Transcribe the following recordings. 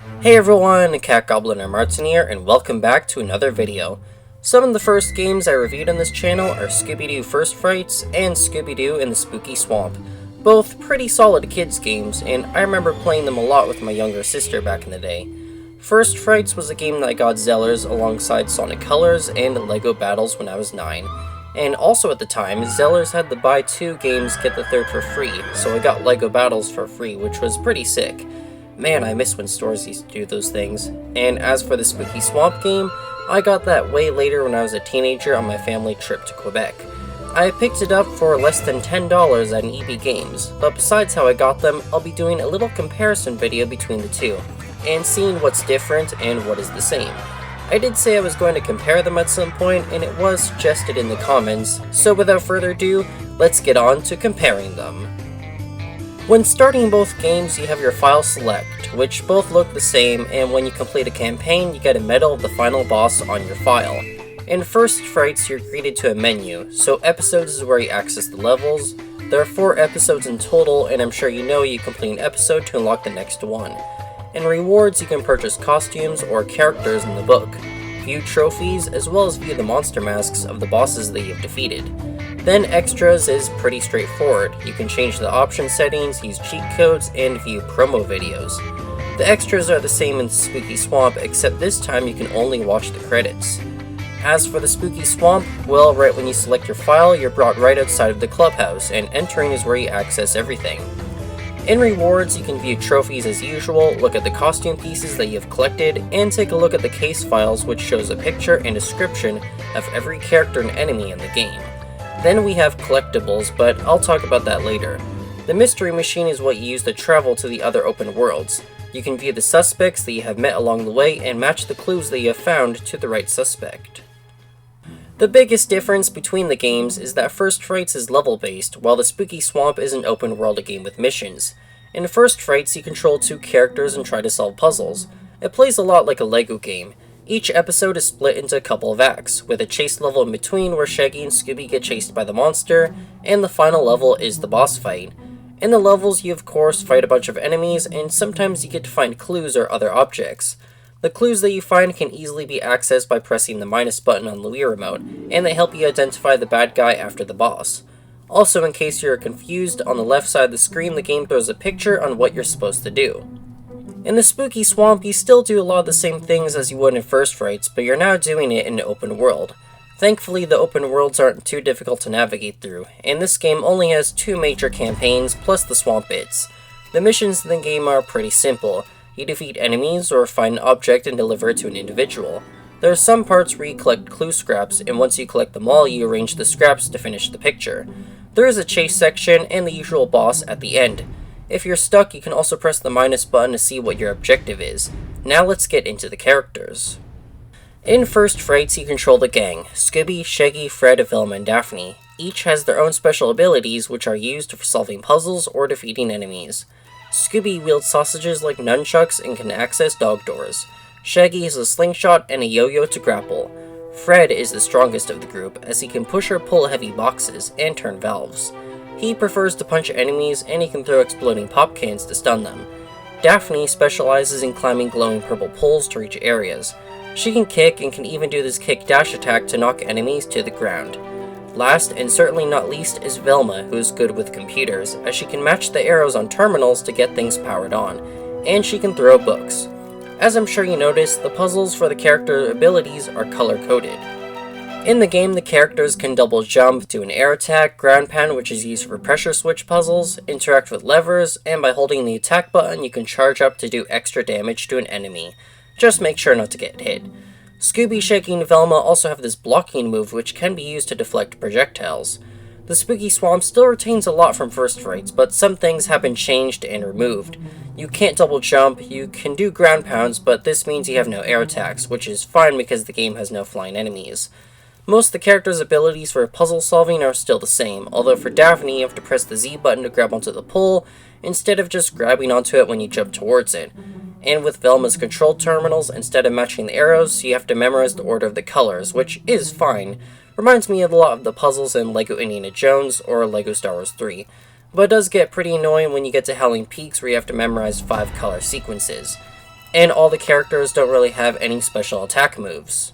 Hey everyone, Cat Goblin and Martin here, and welcome back to another video. Some of the first games I reviewed on this channel are Scooby-Doo First Frights and Scooby-Doo in the Spooky Swamp. Both pretty solid kids games, and I remember playing them a lot with my younger sister back in the day. First Frights was a game that got Zellers alongside Sonic Colors and Lego Battles when I was 9. And also at the time, Zellers had the buy 2 games get the third for free, so I got Lego Battles for free, which was pretty sick. Man, I miss when stores used to do those things. And as for the Spooky Swamp game, I got that way later when I was a teenager on my family trip to Quebec. I picked it up for less than $10 at an EB Games, but besides how I got them, I'll be doing a little comparison video between the two, and seeing what's different and what is the same. I did say I was going to compare them at some point, and it was suggested in the comments, so without further ado, let's get on to comparing them. When starting both games, you have your file select, which both look the same, and when you complete a campaign, you get a medal of the final boss on your file. In First Frights, you're greeted to a menu, so episodes is where you access the levels. There are 4 episodes in total, and I'm sure you know you complete an episode to unlock the next one. In rewards, you can purchase costumes or characters in the book, view trophies, as well as view the monster masks of the bosses that you've defeated. Then extras is pretty straightforward. You can change the option settings, use cheat codes, and view promo videos. The extras are the same in Spooky Swamp, except this time you can only watch the credits. As for the Spooky Swamp, well, right when you select your file, you're brought right outside of the clubhouse, and entering is where you access everything. In rewards, you can view trophies as usual, look at the costume pieces that you have collected, and take a look at the case files, which shows a picture and description of every character and enemy in the game. Then we have collectibles, but I'll talk about that later. The mystery machine is what you use to travel to the other open worlds. You can view the suspects that you have met along the way and match the clues that you have found to the right suspect. The biggest difference between the games is that First Frights is level-based, while the Spooky Swamp is an open-world game with missions. In First Frights, you control 2 characters and try to solve puzzles. It plays a lot like a Lego game. Each episode is split into a couple of acts, with a chase level in between where Shaggy and Scooby get chased by the monster, and the final level is the boss fight. In the levels, you of course fight a bunch of enemies, and sometimes you get to find clues or other objects. The clues that you find can easily be accessed by pressing the minus button on the Wii remote, and they help you identify the bad guy after the boss. Also, in case you're confused, on the left side of the screen the game throws a picture on what you're supposed to do. In the Spooky Swamp, you still do a lot of the same things as you would in First Frights, but you're now doing it in an open world. Thankfully, the open worlds aren't too difficult to navigate through, and this game only has 2 major campaigns plus the swamp bits. The missions in the game are pretty simple. You defeat enemies or find an object and deliver it to an individual. There are some parts where you collect clue scraps, and once you collect them all, you arrange the scraps to finish the picture. There is a chase section and the usual boss at the end. If you're stuck, you can also press the minus button to see what your objective is. Now let's get into the characters. In First Frights, you control the gang: Scooby, Shaggy, Fred, Velma, and Daphne. Each has their own special abilities which are used for solving puzzles or defeating enemies. Scooby wields sausages like nunchucks and can access dog doors. Shaggy has a slingshot and a yo-yo to grapple. Fred is the strongest of the group, as he can push or pull heavy boxes and turn valves. He prefers to punch enemies, and he can throw exploding pop cans to stun them. Daphne specializes in climbing glowing purple poles to reach areas. She can kick and can even do this kick-dash attack to knock enemies to the ground. Last, and certainly not least, is Velma, who is good with computers, as she can match the arrows on terminals to get things powered on, and she can throw books. As I'm sure you noticed, the puzzles for the character abilities are color-coded. In the game, the characters can double jump, do an air attack, ground pound, which is used for pressure switch puzzles, interact with levers, and by holding the attack button you can charge up to do extra damage to an enemy. Just make sure not to get hit. Scooby, Shaggy, and Velma also have this blocking move which can be used to deflect projectiles. The Spooky Swamp still retains a lot from First Frights, but some things have been changed and removed. You can't double jump, you can do ground pounds, but this means you have no air attacks, which is fine because the game has no flying enemies. Most of the characters' abilities for puzzle solving are still the same, although for Daphne you have to press the Z button to grab onto the pole, instead of just grabbing onto it when you jump towards it. And with Velma's control terminals, instead of matching the arrows, you have to memorize the order of the colors, which is fine. Reminds me a lot of the puzzles in LEGO Indiana Jones or LEGO Star Wars 3. But it does get pretty annoying when you get to Howling Peaks where you have to memorize 5 color sequences. and all the characters don't really have any special attack moves.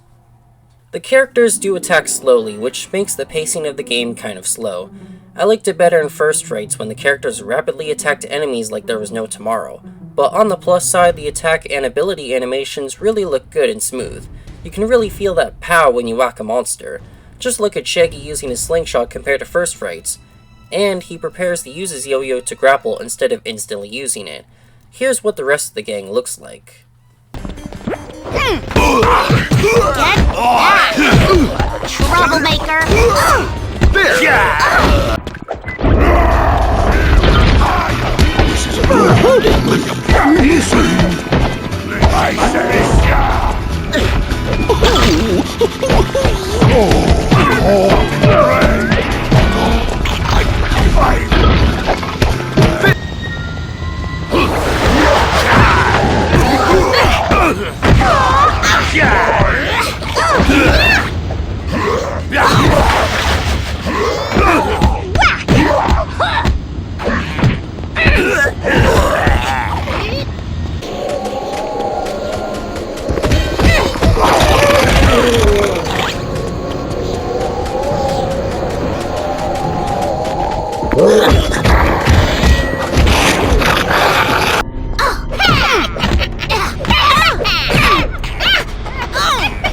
The characters do attack slowly, which makes the pacing of the game kind of slow. I liked it better in First Frights when the characters rapidly attacked enemies like there was no tomorrow, but on the plus side, the attack and ability animations really look good and smooth. You can really feel that pow when you whack a monster. Just look at Shaggy using his slingshot compared to First Frights, and he prepares to use his yo-yo to grapple instead of instantly using it. Here's what the rest of the gang looks like. Get back! Troublemaker!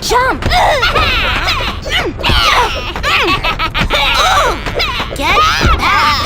Jump! Get back!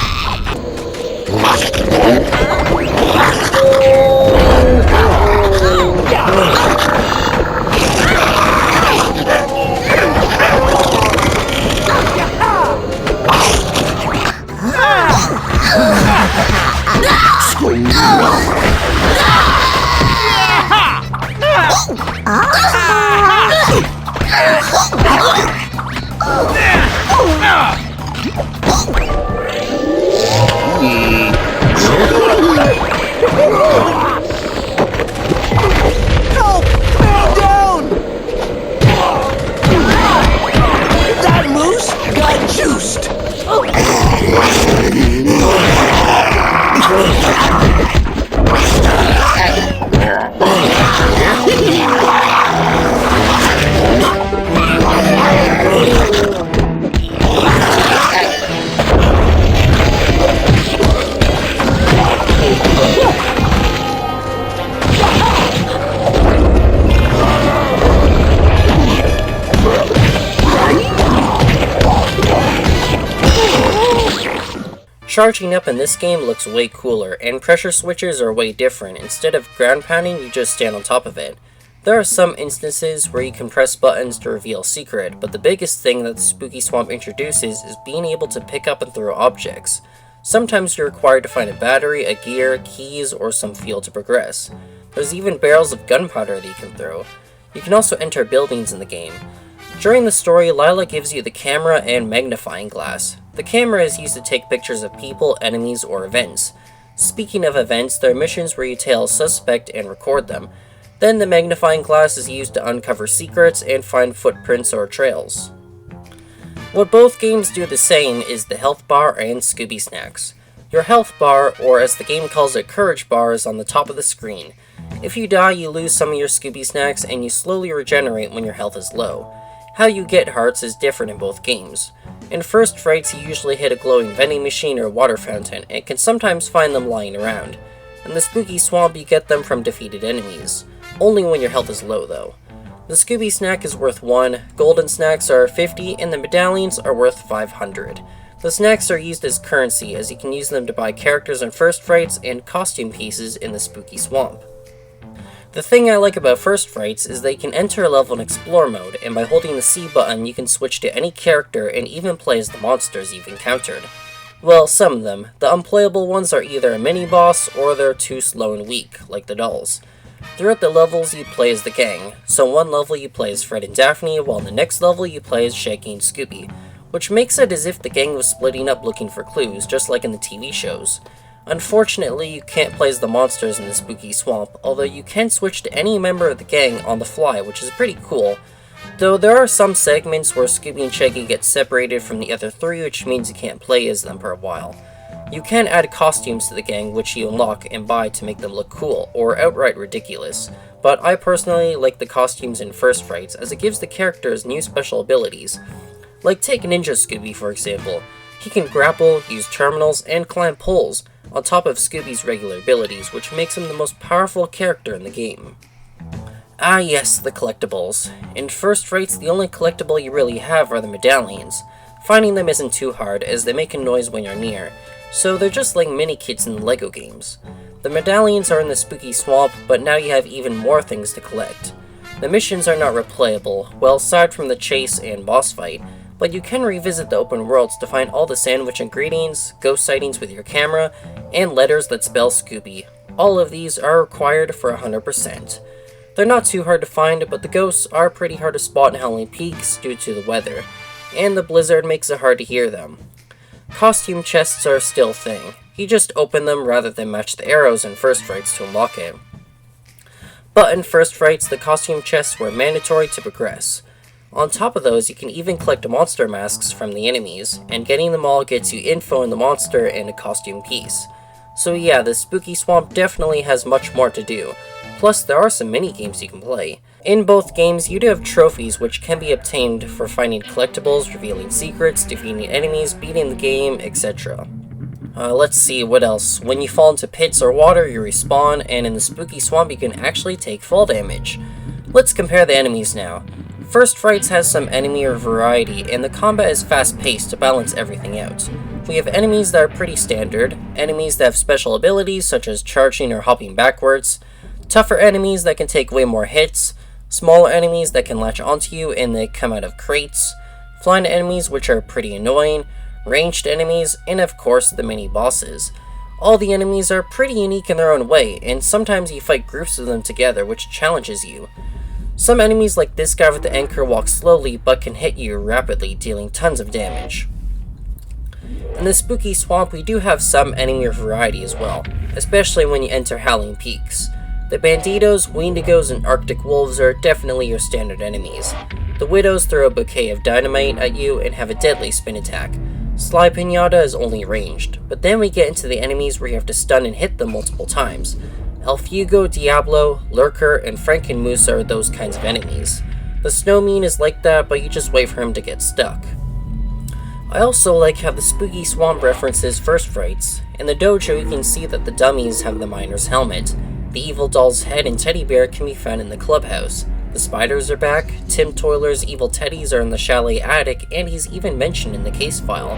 That moose got juiced! Charging up in this game looks way cooler, and pressure switches are way different. Instead of ground pounding, you just stand on top of it. There are some instances where you can press buttons to reveal secret, but the biggest thing that the Spooky Swamp introduces is being able to pick up and throw objects. Sometimes you're required to find a battery, a gear, keys, or some fuel to progress. There's even barrels of gunpowder that you can throw. You can also enter buildings in the game. During the story, Lila gives you the camera and magnifying glass. The camera is used to take pictures of people, enemies, or events. Speaking of events, there are missions where you tail a suspect and record them. Then the magnifying glass is used to uncover secrets and find footprints or trails. What both games do the same is the health bar and Scooby snacks. Your health bar, or as the game calls it, courage bar, is on the top of the screen. If you die, you lose some of your Scooby snacks and you slowly regenerate when your health is low. How you get hearts is different in both games. In First Frights, you usually hit a glowing vending machine or water fountain, and can sometimes find them lying around. In the Spooky Swamp, you get them from defeated enemies. Only when your health is low, though. The Scooby snack is worth 1, golden snacks are 50, and the medallions are worth 500. The snacks are used as currency, as you can use them to buy characters in First Frights and costume pieces in the Spooky Swamp. The thing I like about First Frights is that you can enter a level in Explore mode, and by holding the C button you can switch to any character and even play as the monsters you've encountered. Well, some of them. The unplayable ones are either a mini-boss or they're too slow and weak, like the dolls. Throughout the levels you play as the gang, so one level you play as Fred and Daphne, while in the next level you play as Shaggy and Scooby, which makes it as if the gang was splitting up looking for clues, just like in the TV shows. Unfortunately, you can't play as the monsters in the Spooky Swamp, although you can switch to any member of the gang on the fly, which is pretty cool. Though there are some segments where Scooby and Shaggy get separated from the other three, which means you can't play as them for a while. You can add costumes to the gang, which you unlock and buy to make them look cool, or outright ridiculous, but I personally like the costumes in First Frights as it gives the characters new special abilities. Like take Ninja Scooby for example. He can grapple, use terminals, and climb poles, on top of Scooby's regular abilities, which makes him the most powerful character in the game. Ah yes, the collectibles. In First Frights, the only collectible you really have are the medallions. Finding them isn't too hard, as they make a noise when you're near, so they're just like mini-kits in the LEGO games. The medallions are in the spooky swamp, but now you have even more things to collect. The missions are not replayable, well aside from the chase and boss fight, but you can revisit the open worlds to find all the sandwich ingredients, ghost sightings with your camera, and letters that spell Scooby. All of these are required for 100%. They're not too hard to find, but the ghosts are pretty hard to spot in Howling Peaks due to the weather, and the blizzard makes it hard to hear them. Costume chests are still a thing. You just open them rather than match the arrows in First Frights to unlock it. But in First Frights, the costume chests were mandatory to progress. On top of those, you can even collect monster masks from the enemies, and getting them all gets you info on the monster and a costume piece. So yeah, the spooky swamp definitely has much more to do. Plus, there are some mini-games you can play. In both games, you do have trophies which can be obtained for finding collectibles, revealing secrets, defeating enemies, beating the game, etc. Let's see, what else? When you fall into pits or water, you respawn, and in the spooky swamp you can actually take fall damage. Let's compare the enemies now. First Frights has some enemy variety, and the combat is fast-paced to balance everything out. We have enemies that are pretty standard, enemies that have special abilities such as charging or hopping backwards, tougher enemies that can take way more hits, smaller enemies that can latch onto you and they come out of crates, flying enemies which are pretty annoying, ranged enemies, and of course the mini-bosses. All the enemies are pretty unique in their own way, and sometimes you fight groups of them together which challenges you. Some enemies like this guy with the anchor walk slowly but can hit you rapidly, dealing tons of damage. In the spooky swamp we do have some enemy variety as well, especially when you enter Howling Peaks. The banditos, wendigos, and arctic wolves are definitely your standard enemies. The widows throw a bouquet of dynamite at you and have a deadly spin attack. Sly Pinata is only ranged, but then we get into the enemies where you have to stun and hit them multiple times. El Fuego, Diablo, Lurker, and Frankenmoose are those kinds of enemies. The Snowmean is like that, but you just wait for him to get stuck. I also like how the spooky swamp references First Frights. In the dojo you can see that the dummies have the miner's helmet. The evil doll's head and teddy bear can be found in the clubhouse. The spiders are back, Tim Toiler's evil teddies are in the chalet attic, and he's even mentioned in the case file.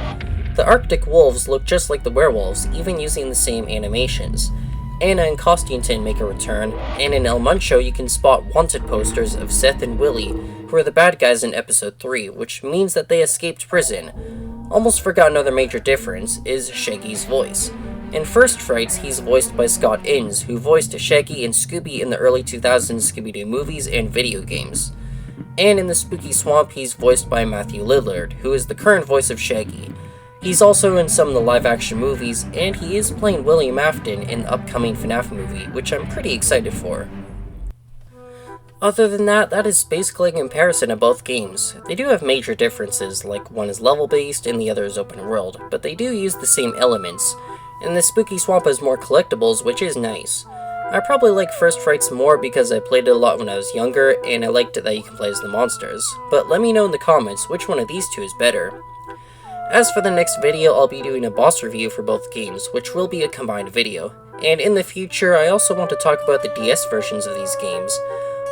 The arctic wolves look just like the werewolves, even using the same animations. Anna and Costington make a return, and in El Muncho you can spot wanted posters of Seth and Willie, who are the bad guys in episode 3, which means that they escaped prison. Almost forgot another major difference is Shaggy's voice. In First Frights, he's voiced by Scott Innes, who voiced Shaggy and Scooby in the early 2000s Scooby-Doo movies and video games. And in the Spooky Swamp, he's voiced by Matthew Lillard, who is the current voice of Shaggy. He's also in some of the live-action movies, and he is playing William Afton in the upcoming FNAF movie, which I'm pretty excited for. Other than that, that is basically a comparison of both games. They do have major differences, like one is level-based and the other is open world, but they do use the same elements. And the Spooky Swamp has more collectibles, which is nice. I probably like First Frights more because I played it a lot when I was younger, and I liked it that you can play as the monsters. But let me know in the comments which one of these two is better. As for the next video, I'll be doing a boss review for both games, which will be a combined video. And in the future, I also want to talk about the DS versions of these games.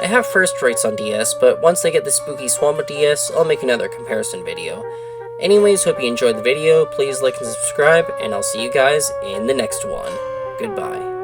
I have First Frights on DS, but once I get the Spooky Swamp on DS, I'll make another comparison video. Anyways, hope you enjoyed the video, please like and subscribe, and I'll see you guys in the next one. Goodbye.